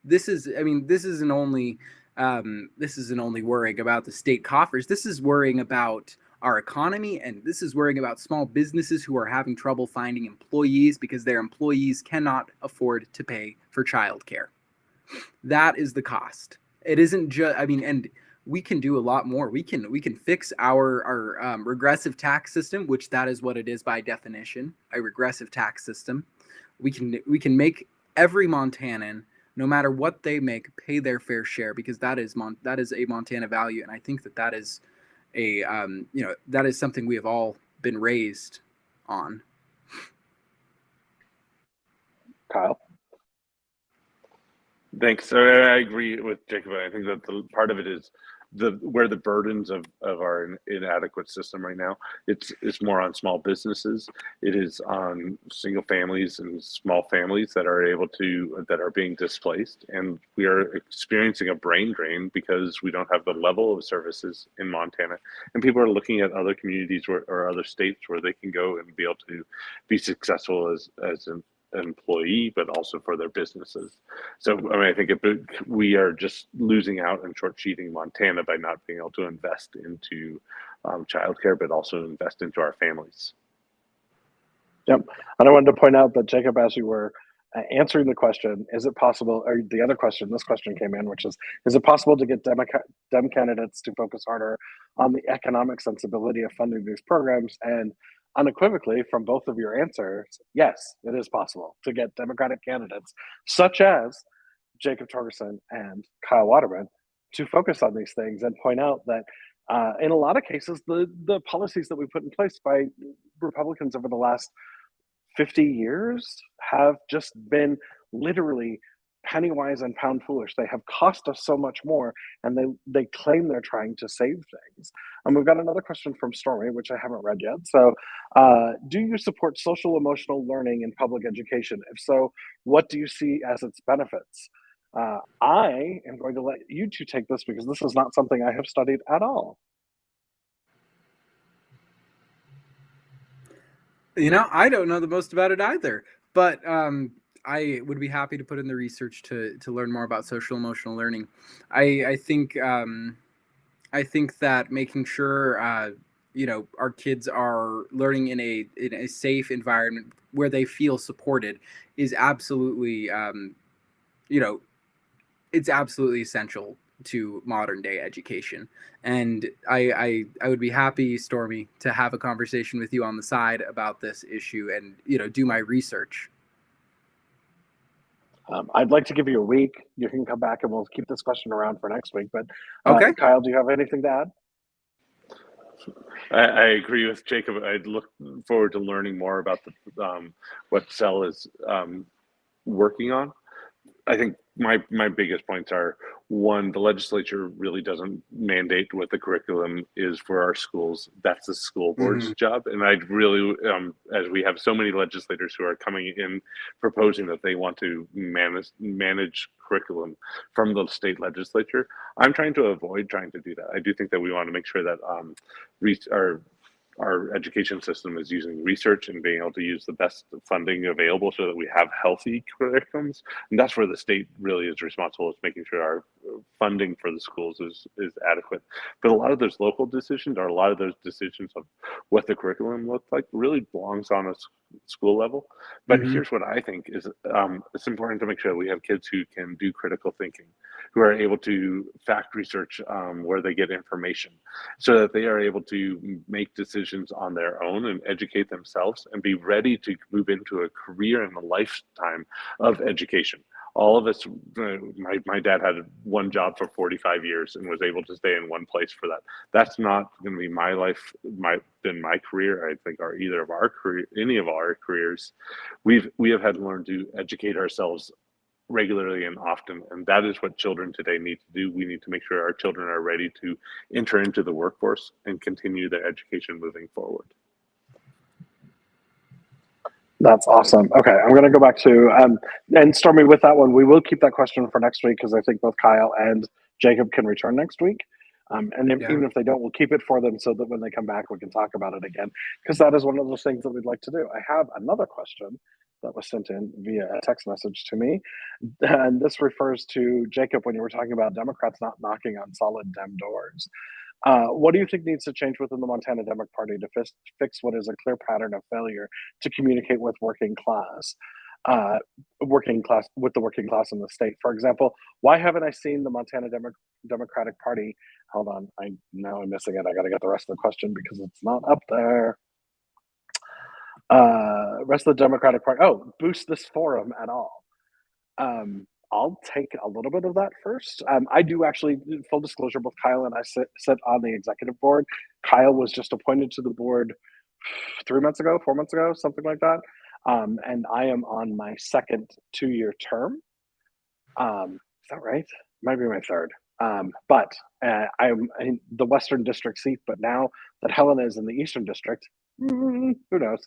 Speaker 3: This isn't only worrying about the state coffers. This is worrying about our economy, and this is worrying about small businesses who are having trouble finding employees because their employees cannot afford to pay for childcare. That is the cost. It isn't just, and we can do a lot more. We can fix our regressive tax system, which that is what it is by definition, a regressive tax system. We can make every Montanan, no matter what they make, pay their fair share, because that is a Montana value, and I think that is that is something we have all been raised on.
Speaker 1: Kyle?
Speaker 2: Thanks. I agree with Jacob. I think that the part of it is where the burdens of our inadequate system right now. It's more on small businesses. It is on single families and small families that are being displaced, and we are experiencing a brain drain because we don't have the level of services in Montana, and people are looking at other communities or other states where they can go and be able to be successful as an employee, but also for their businesses. So, I think we are just losing out and short-cheating Montana by not being able to invest into childcare, but also invest into our families.
Speaker 1: Yep. And I wanted to point out that, Jacob, as you were answering the question, is it possible, or the other question, this question came in, which is it possible to get Dem candidates to focus harder on the economic sensibility of funding these programs? And unequivocally, from both of your answers, yes, it is possible to get Democratic candidates, such as Jacob Torgerson and Kyle Waterman, to focus on these things and point out that in a lot of cases, the policies that we put in place by Republicans over the last 50 years have just been literally penny wise and pound foolish. They have cost us so much more, and they claim they're trying to save things. And we've got another question from Stormy, which I haven't read yet. So, do you support social emotional learning in public education? If so, what do you see as its benefits? I am going to let you two take this because this is not something I have studied at all.
Speaker 3: I don't know the most about it either, but I would be happy to put in the research to learn more about social emotional learning. I think that making sure our kids are learning in a safe environment where they feel supported is absolutely it's absolutely essential to modern day education. And I would be happy, Stormy, to have a conversation with you on the side about this issue and do my research.
Speaker 1: I'd like to give you a week. You can come back and we'll keep this question around for next week. But
Speaker 3: Okay.
Speaker 1: Kyle, do you have anything to add?
Speaker 2: I agree with Jacob. I'd look forward to learning more about what Cell is working on. I think my biggest points are, one, the legislature really doesn't mandate what the curriculum is for our schools. That's the school board's job. And I'd really, as we have so many legislators who are coming in proposing that they want to manage curriculum from the state legislature, I'm trying to avoid trying to do that. I do think that we want to make sure that our education system is using research and being able to use the best funding available so that we have healthy curriculums. And that's where the state really is responsible, is making sure our funding for the schools is adequate. But a lot of those local decisions, or a lot of those decisions of what the curriculum looks like, really belongs on a school level. But here's what I think is it's important to make sure that we have kids who can do critical thinking, who are able to fact research where they get information, so that they are able to make decisions on their own and educate themselves and be ready to move into a career and a lifetime of education. All of us, my dad had one job for 45 years and was able to stay in one place for that. That's not going to be my life, my career, I think, or either of our career, any of our careers. We have had to learn to educate ourselves regularly and often, and that is what children today need to do. We need to make sure our children are ready to enter into the workforce and continue their education moving forward.
Speaker 1: That's awesome. Okay, I'm going to go back to, and Stormy, with that one, we will keep that question for next week because I think both Kyle and Jacob can return next week. Even if they don't, we'll keep it for them so that when they come back, we can talk about it again, because that is one of those things that we'd like to do. I have another question that was sent in via a text message to me, and this refers to Jacob when you were talking about Democrats not knocking on solid Dem doors. What do you think needs to change within the Montana Democratic Party to fix what is a clear pattern of failure to communicate with working class with the working class in the state? For example, why haven't I seen the Montana Democratic Party? Hold on, I'm missing it. I got to get the rest of the question because it's not up there. Rest of the Democratic Party. Oh, boost this forum at all. I'll take a little bit of that first. I do actually, full disclosure, both Kyle and I sit on the executive board. Kyle was just appointed to the board 4 months ago, something like that. And I am on my second 2-year term. Is that right? Might be my third. But I'm in the Western District seat, but now that Helen is in the Eastern District, who knows?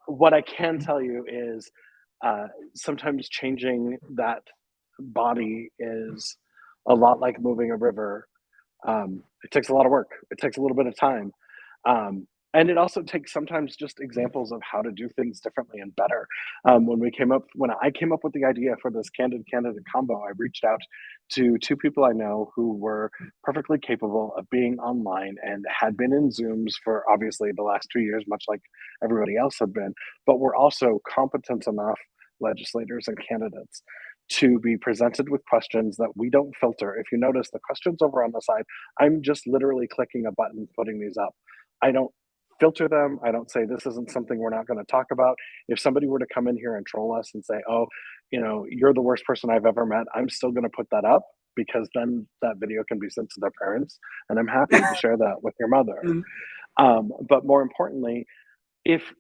Speaker 1: What I can tell you is sometimes changing that body is a lot like moving a river. It takes a lot of work. It takes a little bit of time. And it also takes sometimes just examples of how to do things differently and better. When I came up with the idea for this Candid Convo, I reached out to 2 people I know who were perfectly capable of being online and had been in Zooms for obviously the last 2 years, much like everybody else had been, but were also competent enough legislators and candidates to be presented with questions that we don't filter. If you notice the questions over on the side, I'm just literally clicking a button, putting these up. I don't filter them. I don't say this isn't something we're not going to talk about. If somebody were to come in here and troll us and say, oh, you're the worst person I've ever met, I'm still going to put that up, because then that video can be sent to their parents, and I'm happy to share that with your mother. But more importantly, if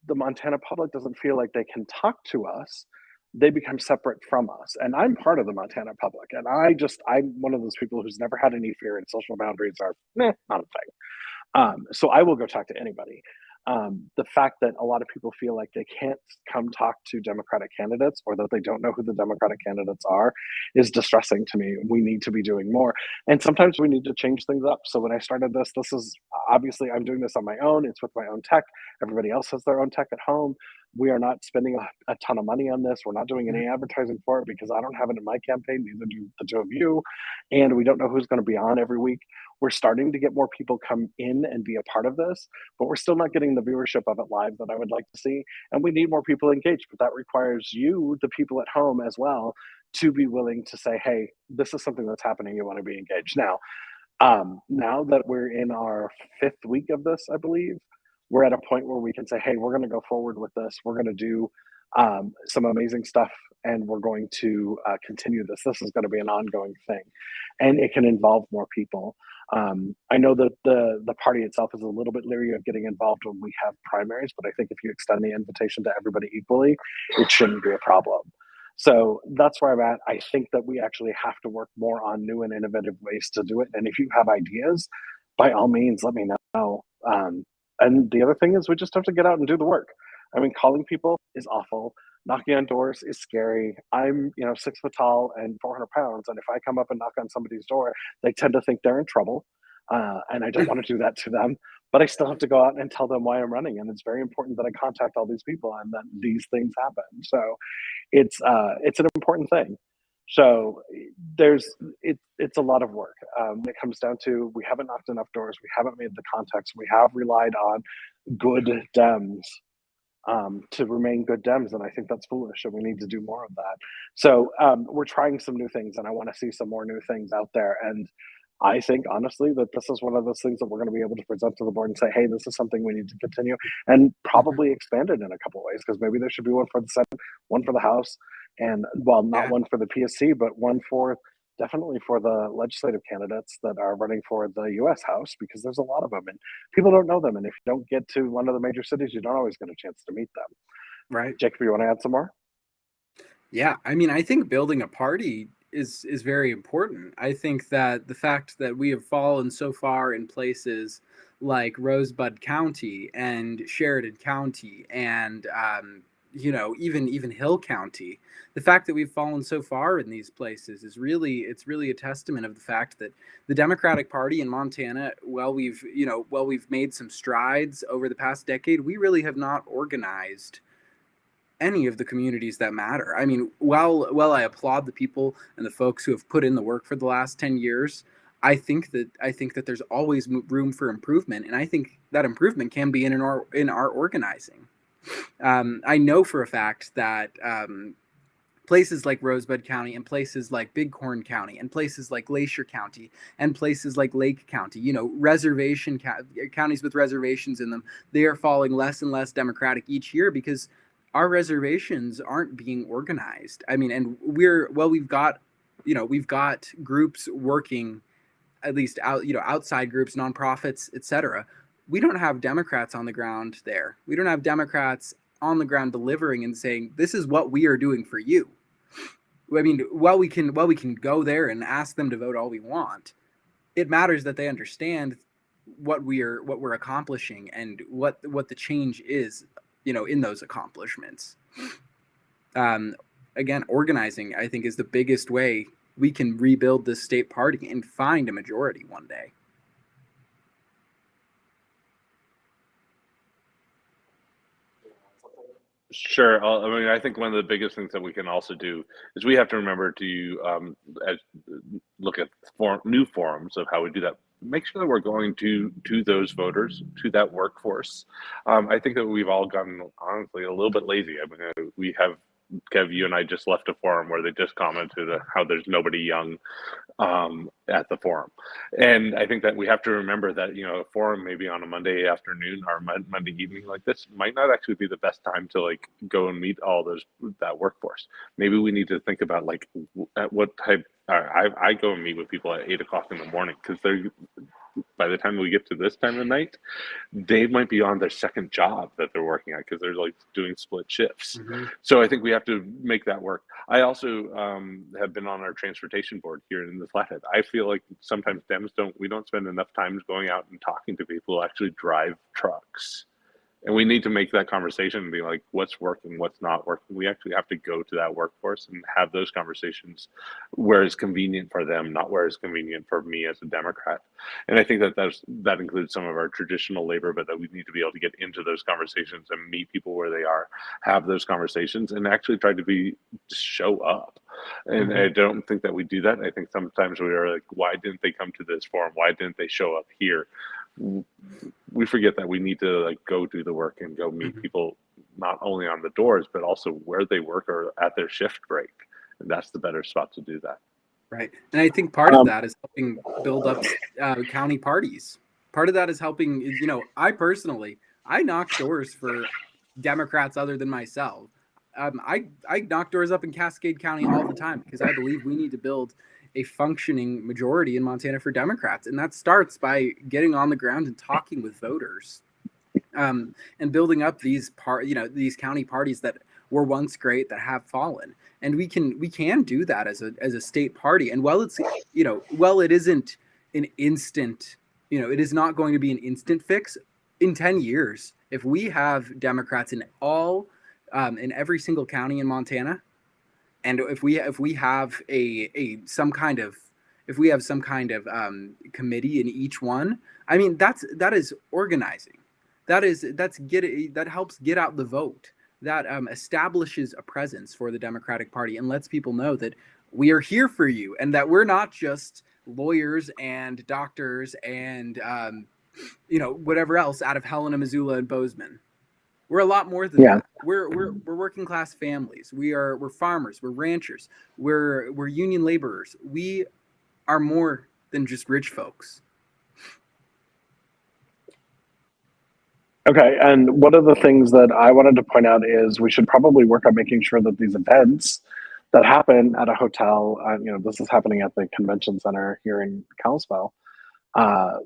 Speaker 1: the Montana public doesn't feel like they can talk to us, they become separate from us. And I'm part of the Montana public, and I'm one of those people who's never had any fear, and social boundaries are not a thing. So I will go talk to anybody. The fact that a lot of people feel like they can't come talk to Democratic candidates, or that they don't know who the Democratic candidates are, is distressing to me. We need to be doing more. And sometimes we need to change things up. So when I started this is obviously, I'm doing this on my own. It's with my own tech. Everybody else has their own tech at home. We are not spending a ton of money on this. We're not doing any advertising for it, because I don't have it in my campaign, neither do the two of you. And we don't know who's going to be on every week. We're starting to get more people come in and be a part of this, but we're still not getting the viewership of it live that I would like to see. And we need more people engaged, but that requires you, the people at home as well, to be willing to say, hey, this is something that's happening. You want to be engaged. Now that we're in our 5th week of this, I believe, we're at a point where we can say, hey, we're going to go forward with this. We're going to do some amazing stuff, and we're going to continue this. This is going to be an ongoing thing, and it can involve more people. I know that the party itself is a little bit leery of getting involved when we have primaries, but I think if you extend the invitation to everybody equally, it shouldn't be a problem. So that's where I'm at. I think that we actually have to work more on new and innovative ways to do it. And if you have ideas, by all means, let me know. And the other thing is, we just have to get out and do the work. I mean, calling people is awful. Knocking on doors is scary. I'm, 6 foot tall and 400 pounds. And if I come up and knock on somebody's door, they tend to think they're in trouble. And I don't want to do that to them, but I still have to go out and tell them why I'm running. And it's very important that I contact all these people and that these things happen. So it's an important thing. So it's a lot of work. It comes down to, we haven't knocked enough doors. We haven't made the contacts. We have relied on good Dems to remain good Dems, and I think that's foolish, and we need to do more of that. So we're trying some new things, and I want to see some more new things out there. And I think, honestly, that this is one of those things that we're going to be able to present to the board and say, hey, this is something we need to continue, and probably expand it in a couple of ways, because maybe there should be one for the Senate, one for the House, and, well, not one for the PSC, but one for definitely for the legislative candidates that are running for the U.S. House, because there's a lot of them, and people don't know them. And if you don't get to one of the major cities, you don't always get a chance to meet them.
Speaker 3: Right.
Speaker 1: Jacob, you want to add some more?
Speaker 3: Yeah, I mean, I think building a party is very important. I think that the fact that we have fallen so far in places like Rosebud County and Sheridan County and even Hill County, the fact that we've fallen so far in these places is really a testament of the fact that the Democratic Party in Montana, while we've made some strides over the past decade, we really have not organized any of the communities that matter. I mean, while I applaud the people and the folks who have put in the work for the last 10 years, I think that there's always room for improvement, and I think that improvement can be in our organizing. I know for a fact that places like Rosebud County and places like Bighorn County and places like Glacier County and places like Lake County, counties with reservations in them, they are falling less and less Democratic each year because our reservations aren't being organized. I mean, and we've got groups working, at least outside groups, nonprofits, etc. We don't have Democrats on the ground there. We don't have Democrats on the ground delivering and saying, this is what we are doing for you. I mean, while we can go there and ask them to vote all we want, it matters that they understand what we're accomplishing and what the change is, in those accomplishments. Again, organizing, I think, is the biggest way we can rebuild this state party and find a majority one day.
Speaker 2: Sure. I think one of the biggest things that we can also do is we have to remember to look at new forums of how we do that. Make sure that we're going to those voters, to that workforce. I think that we've all gotten, honestly, a little bit lazy. I mean, we have Kev, you and I just left a forum where they just commented how there's nobody young at the forum. And I think that we have to remember that, a forum maybe on a Monday afternoon or Monday evening like this might not actually be the best time to like go and meet all that workforce. Maybe we need to think about like at what type. I go and meet with people at 8 o'clock in the morning because by the time we get to this time of night, they might be on their second job that they're working at because they're like doing split shifts.
Speaker 3: Mm-hmm.
Speaker 2: So I think we have to make that work. I also have been on our transportation board here in the Flathead. I feel like sometimes Dems we don't spend enough time going out and talking to people who actually drive trucks. And we need to make that conversation and be like, what's working, what's not working. We actually have to go to that workforce and have those conversations where it's convenient for them, not where it's convenient for me as a Democrat. And I think that includes some of our traditional labor, but that we need to be able to get into those conversations and meet people where they are, have those conversations, and actually try to show up. And I don't think that we do that. I think sometimes we are like, why didn't they come to this forum? Why didn't they show up here? We forget that we need to like go do the work and go meet people not only on the doors but also where they work or at their shift break, and that's the better spot to do that.
Speaker 3: Right. And I think part of that is helping build up county parties. Part of that is helping, I knock doors for Democrats other than myself. I knock doors up in Cascade County all the time because I believe we need to build a functioning majority in Montana for Democrats. And that starts by getting on the ground and talking with voters, and building up these county parties that were once great that have fallen. And we can do that as a state party. And while it isn't an instant, it is not going to be an instant fix. In 10 years, if we have Democrats in every single county in Montana, and if we have some kind of committee in each one, I mean that is organizing. That helps get out the vote. That establishes a presence for the Democratic Party and lets people know that we are here for you and that we're not just lawyers and doctors and whatever else out of Helena, Missoula, and Bozeman. We're a lot more than that. We're working class families. We're farmers. We're ranchers. We're union laborers. We are more than just rich folks.
Speaker 1: Okay, and one of the things that I wanted to point out is we should probably work on making sure that these events that happen at a hotel, this is happening at the convention center here in Kalispell,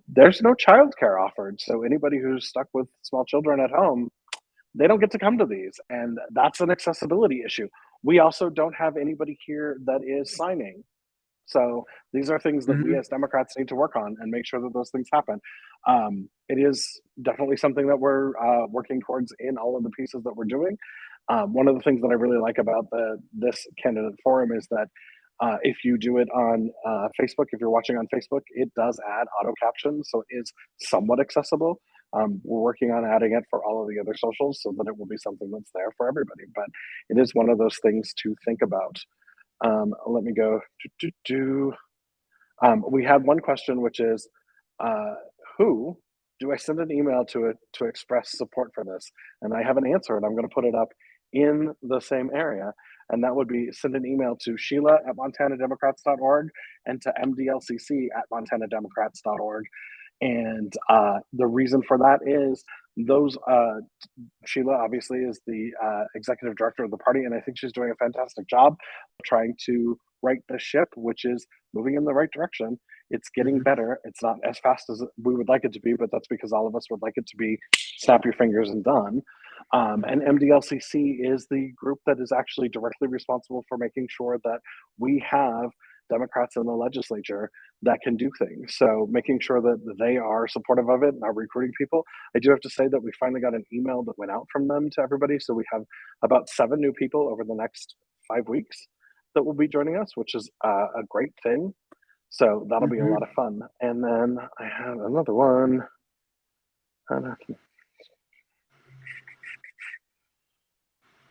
Speaker 1: there's no childcare offered. So anybody who's stuck with small children at home, they don't get to come to these, and that's an accessibility issue. We also don't have anybody here that is signing. So these are things that we as Democrats need to work on and make sure that those things happen. It is definitely something that we're working towards in all of the pieces that we're doing. One of the things that I really like about this candidate forum is that if you do it on Facebook, if you're watching on Facebook, it does add auto captions, so it is somewhat accessible. We're working on adding it for all of the other socials so that it will be something that's there for everybody. But it is one of those things to think about. Let me go. We had one question, which is, who do I send an email to express support for this? And I have an answer, and I'm going to put it up in the same area. And that would be send an email to Sheila@MontanaDemocrats.org and to MDLCC@MontanaDemocrats.org. And the reason for that is Sheila obviously is the executive director of the party, and I think she's doing a fantastic job trying to right the ship, which is moving in the right direction. It's getting better. It's not as fast as we would like it to be, but that's because all of us would like it to be snap your fingers and done. And MDLCC is the group that is actually directly responsible for making sure that we have Democrats in the legislature that can do things. So making sure that they are supportive of it and are recruiting people. I do have to say that we finally got an email that went out from them to everybody. So we have about 7 new people over the next 5 weeks that will be joining us, which is a great thing. So that'll be a lot of fun. And then I have another one. Let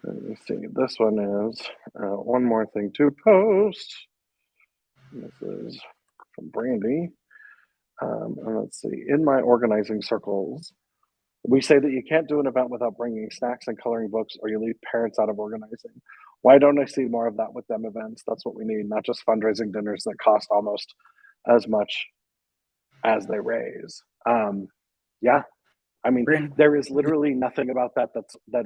Speaker 1: me see. This one is one more thing to post. This is from Brandy. And let's see. In my organizing circles, We say that you can't do an event without bringing snacks and coloring books, or you leave parents out of organizing. Why don't I see more of that with them events? That's what we need, not just fundraising dinners that cost almost as much as they raise. Yeah, I mean,
Speaker 3: Brandon,
Speaker 1: there is literally nothing about that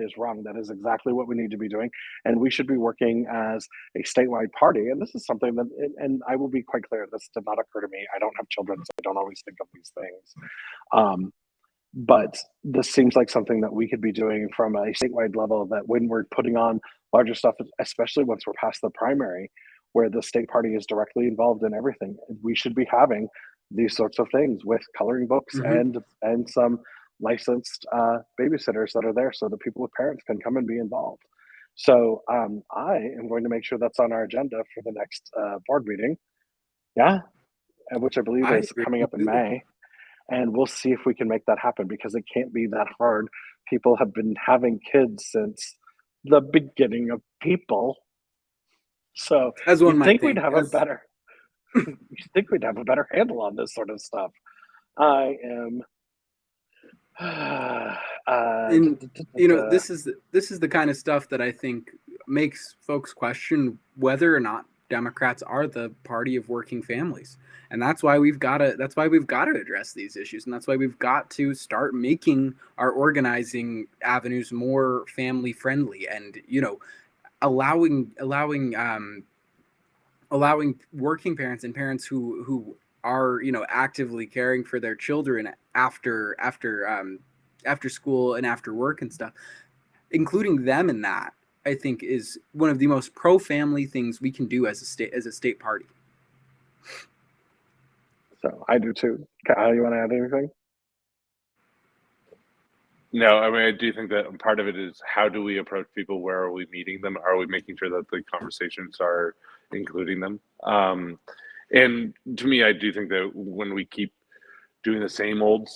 Speaker 1: is wrong. That is exactly what we need to be doing, and we should be working as a statewide party. And this is something that, and I will be quite clear, this did not occur to me. I don't have children, so I don't always think of these things. Um, but this seems like something that we could be doing from a statewide level, that when we're putting on larger stuff, especially once we're past the primary, where the state party is directly involved in everything, we should be having these sorts of things with coloring books and some licensed babysitters that are there so that people with parents can come and be involved. So I am going to make sure that's on our agenda for the next board meeting. Yeah, which I believe
Speaker 3: I
Speaker 1: is
Speaker 3: agree
Speaker 1: coming up in
Speaker 3: completely.
Speaker 1: May. And we'll see if we can make that happen, because it can't be that hard. People have been having kids since the beginning of people. So
Speaker 3: As one
Speaker 1: you'd
Speaker 3: might
Speaker 1: think we'd
Speaker 3: think.
Speaker 1: have a better handle on this sort of stuff. I am
Speaker 3: And this is the kind of stuff that I think makes folks question whether or not Democrats are the party of working families. And that's why we've got to address these issues, and that's why we've got to start making our organizing avenues more family friendly, and allowing working parents and parents who are actively caring for their children after school and after work and stuff, including them in that, I think, is one of the most pro-family things we can do as a state party.
Speaker 1: So I do too. Kyle, you want to add anything?
Speaker 2: No, I mean, I do think that part of it is, how do we approach people? Where are we meeting them? Are we making sure that the conversations are including them? And to me, I do think that when we keep doing the same old,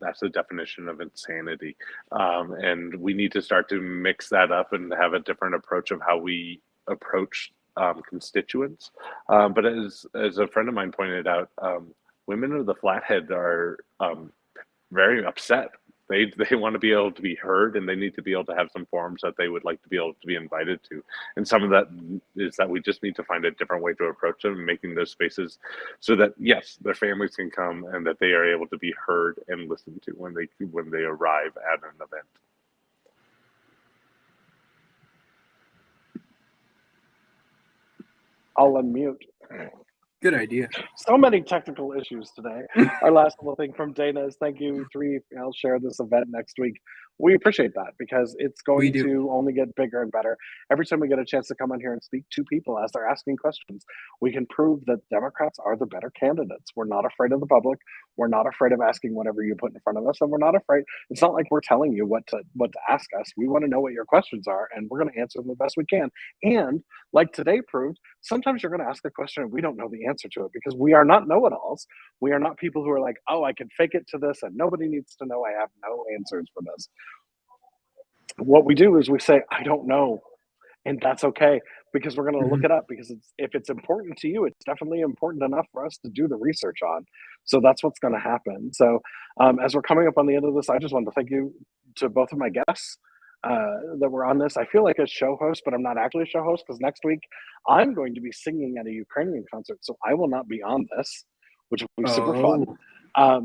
Speaker 2: that's the definition of insanity. And we need to start to mix that up and have a different approach of how we approach constituents. But as a friend of mine pointed out, women of the Flathead are very upset. They want to be able to be heard, and they need to be able to have some forums that they would like to be able to be invited to. And some of that is that we just need to find a different way to approach them, and making those spaces so that, yes, their families can come and that they are able to be heard and listened to when they arrive at an event.
Speaker 1: I'll unmute.
Speaker 3: Good idea.
Speaker 1: So many technical issues today. Our last little thing from Dana is, thank you, 3. I'll share this event next week. We appreciate that, because it's going to only get bigger and better. Every time we get a chance to come on here and speak to people as they're asking questions, we can prove that Democrats are the better candidates. We're not afraid of the public. We're not afraid of asking whatever you put in front of us, and we're not afraid. It's not like we're telling you what to ask us. We want to know what your questions are, and we're going to answer them the best we can. And like today proved, sometimes you're going to ask a question and we don't know the answer to it, because we are not know-it-alls. We are not people who are like, oh, I can fake it to this and nobody needs to know I have no answers for this. What we do is we say, I don't know. And that's okay, because we're going to look it up, because if it's important to you, it's definitely important enough for us to do the research on. So that's what's going to happen. So as we're coming up on the end of this, I just wanted to thank you to both of my guests that were on this. I feel like a show host, but I'm not actually a show host, because next week I'm going to be singing at a Ukrainian concert. So I will not be on this, which will be super fun.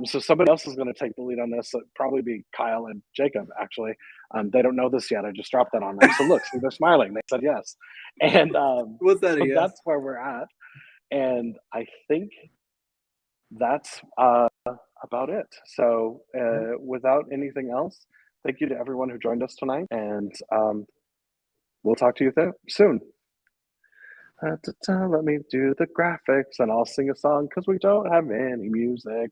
Speaker 1: So somebody else is going to take the lead on this. It'll probably be Kyle and Jacob, actually. They don't know this yet. I just dropped that on them. So look, see, they're smiling. They said yes. And
Speaker 3: What's that?
Speaker 1: so that's where we're at. And I think that's about it. So without anything else, thank you to everyone who joined us tonight. And we'll talk to you soon. Let me do the graphics, and I'll sing a song, because we don't have any music.